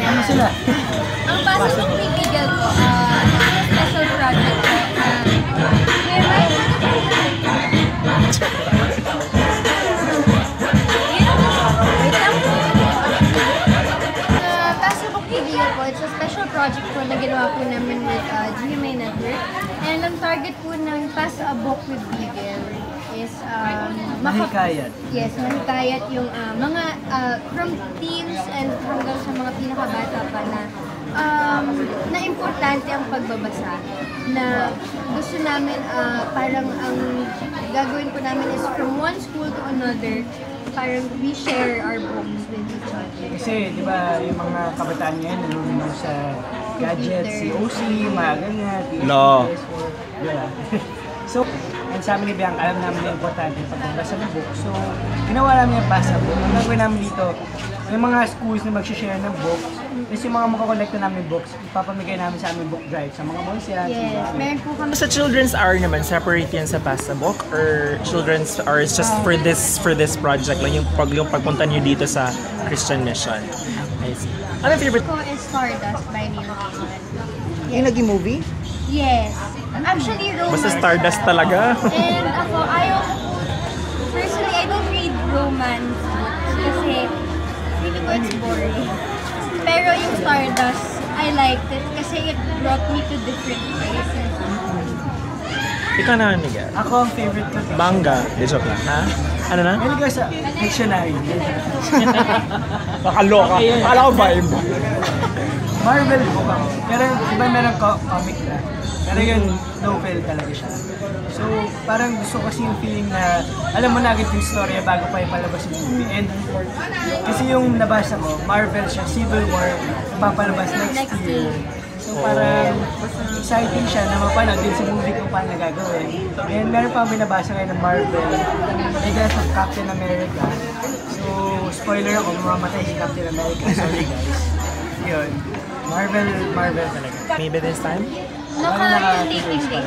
Ano sila? Ang pasok ng Bigel ko, special project ko. It's a special project po na ginawa po namin with GMA Network. And ang target po ng Pass a Book with Bigel is mahikayat. Yes, mahikayat yung mga from teens and hanggang sa mga pinakabata pa na importante ang pagbabasa. Na gusto namin parang ang gagawin po namin is from one school to another, parang we share our books with each other. Kasi, di ba, yung mga kabataan ngayon, nalulunod sa gadgets, si OC, mga ganyan, No. PS4, yeah. So, and sa amin ni Bianca, alam namin na importante yung pagbabasa ng book. So, ginawa namin yung basa book. Ang gagawin namin dito, may mga schools na mag-share ng books. Tapos yung mga makakolekta namin books, ipapamigay namin sa aming book drive, sa mga malls yan. Yes, meron po kami. Sa children's hour naman, separate yan sa Pass a Book? Or children's hour is just for this project lang, yung pagpunta niyo dito sa Christian Mission? I see. Ano favorite? Ko is Stardust by Neil Gaiman. Yung naging movie? Yes. Actually, romance. Basta Stardust siya. talaga. And ako, ayaw ko po, personally, I don't read romance kasi feeling ko it's boring. Pero yung Stardust, I liked it kasi it brought me to different places. Ikaw na, Miguel. Ako ang favorite ko. Bangga. Di joke lang, ha? Ano na? Mahilig ka sa dictionary. Nakaloka. Akala ko vibe. Marvel book ako. Pero iba meron comic na. Pero yun, novel talaga siya. So, parang gusto kasi yung feeling na alam mo na agad yung storya bago pa ipalabas yung movie. And kasi yung nabasa ko, Marvel siya, Civil War, papalabas next year. So parang exciting siya na mapanood din sa movie kung paano gagawin. And meron pa binabasa ngayon ng Marvel, I guess of Captain America. So, spoiler ako, mamamatay si Captain America. Sorry guys. Yun. Marvel talaga. Maybe this time? Naka-relating din.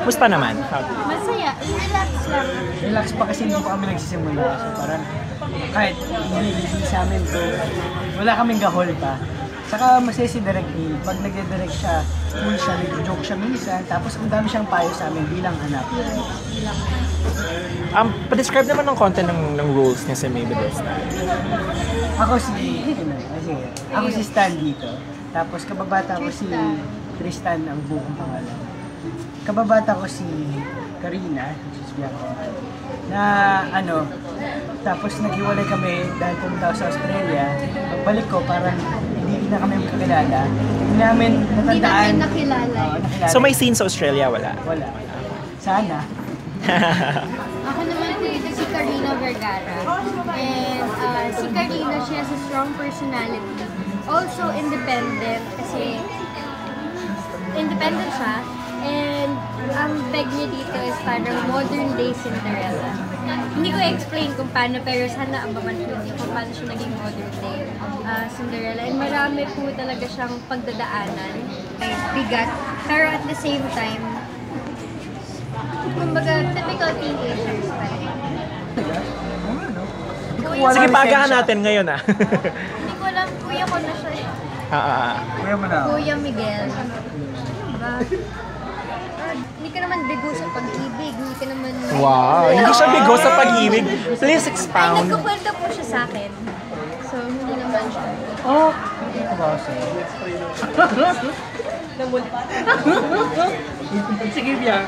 Musta naman? Masaya. Relax lang. Relax pa kasi hindi pa kami nagsisimula. So parang kahit hindi sa amin to, wala kaming gahol pa. Saka masaya si Direk Neil. Pag nagde-direct siya, cool siya, nag-joke siya minsan. Tapos ang dami siyang payo sa amin bilang anak. Pa-describe naman ng content ng rules niya sa Maybe This Time. Ako si Stan dito. Tapos kababata ko si Tristan ang buong pangalan. Kababata ko si Karina, which is Bianca, na tapos naghiwalay kami dahil pumunta ako sa Australia. Pagbalik ko, parang hindi na kami magkakilala. Hindi namin natandaan. Hindi namin nakilala. Nakilala. So may scene sa Australia, wala? Wala. Sana. Ako naman dito si Karina Vergara. And si Karina, she has a strong personality. Also independent kasi independent siya. And ang beg niya dito is parang modern day Cinderella. Hindi ko i-explain kung paano, pero sana abangan po niyo kung paano siya naging modern day Cinderella. And marami po talaga siyang pagdadaanan. Ay, bigat. Pero at the same time, kumbaga, typical teenagers tayo. Sige, pagahan natin ngayon Hindi ko alam, kuya ko na siya. Kuya mo na. Kuya Miguel. Diba? Hindi ka naman bigo sa pag-ibig. Hindi ka naman... Wow, hindi siya bigo sa pag-ibig. Please Ay, expound. nagkukwento po siya sa akin. So, hindi naman siya. Oh! Sige, Bianca.